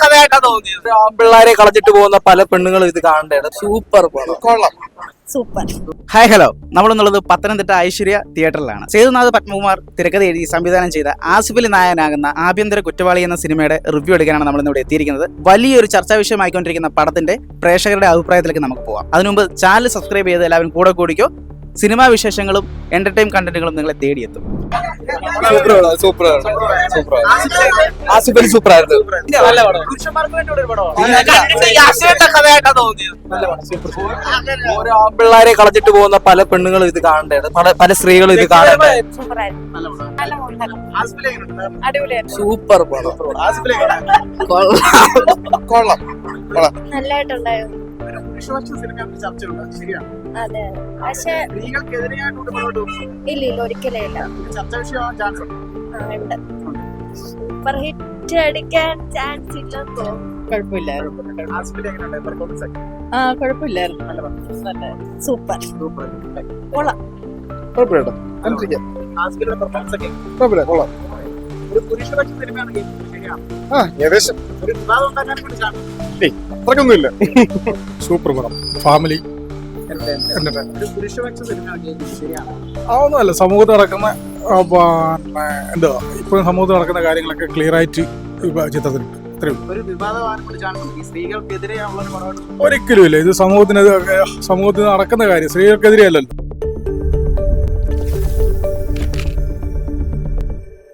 കഥയായിട്ടാ തോന്നിയത്. ആൺപിള്ളേരെ കളഞ്ഞിട്ട് പോകുന്ന പല പെണ്ണുങ്ങളും ഇത് കാണേണ്ടത്. സൂപ്പർ പടം, കൊള്ളാം. സൂപ്പർ. ഹായ് ഹലോ, നമ്മളുള്ളത് പത്തനംതിട്ട ഐശ്വര്യ തിയേറ്ററിലാണ്. സേതുനാഥ് പത്മകുമാർ തിരക്കഥ എഴുതി സംവിധാനം ചെയ്ത ആസിഫ് അലി നായകനാകുന്ന ആഭ്യന്തര കുറ്റവാളി എന്ന സിനിമയുടെ റിവ്യൂ എടുക്കാനാണ് നമ്മൾ ഇവിടെ എത്തിയിരിക്കുന്നത്. വലിയൊരു ചർച്ചാ വിഷയമായിക്കൊണ്ടിരിക്കുന്ന പടത്തിന്റെ പ്രേക്ഷകരുടെ അഭിപ്രായത്തിലേക്ക് നമുക്ക് പോകാം. അതിനുമുമ്പ് ചാനൽ സബ്സ്ക്രൈബ് ചെയ്ത് എല്ലാവരും കൂടെ കൂടിക്കോ. സിനിമാ വിശേഷങ്ങളും എന്റർടൈൻ കണ്ടന്റുകളും നിങ്ങളെ തേടിയെത്തും. ആൺപിള്ളേരെ കളഞ്ഞിട്ട് പോകുന്ന പല പെണ്ണുങ്ങളും ഇത് കാണേണ്ടത്, പല സ്ത്രീകളും ഇത് കാണേണ്ടത്. സൂപ്പർ പടം, കൊള്ളാം. നല്ലതായിട്ടുണ്ടായിരുന്നു. അതെ, പക്ഷെ ഇല്ല ഒരിക്കലേ ഇല്ല. സൂപ്പർ ഹിറ്റ് അടിക്കാൻ ചാൻസ് ഇല്ലെന്ന് തോന്നുന്നു. കുഴപ്പമില്ലായിരുന്നു. സൂപ്പർ. കൊള്ളാം. അത്രക്കൊന്നുമില്ല. സൂപ്പർ പടം, ഫാമിലി അതൊന്നുമല്ല. സമൂഹത്തിൽ നടക്കുന്ന എന്താ ഇപ്പോഴും സമൂഹത്തിൽ നടക്കുന്ന കാര്യങ്ങളൊക്കെ ക്ലിയർ ആയിട്ട് ചിത്രത്തിലുണ്ട്. ഒരിക്കലും ഇല്ല. ഇത് സമൂഹത്തിൽ നടക്കുന്ന കാര്യം, സ്ത്രീകൾക്കെതിരെ അല്ലല്ലോ.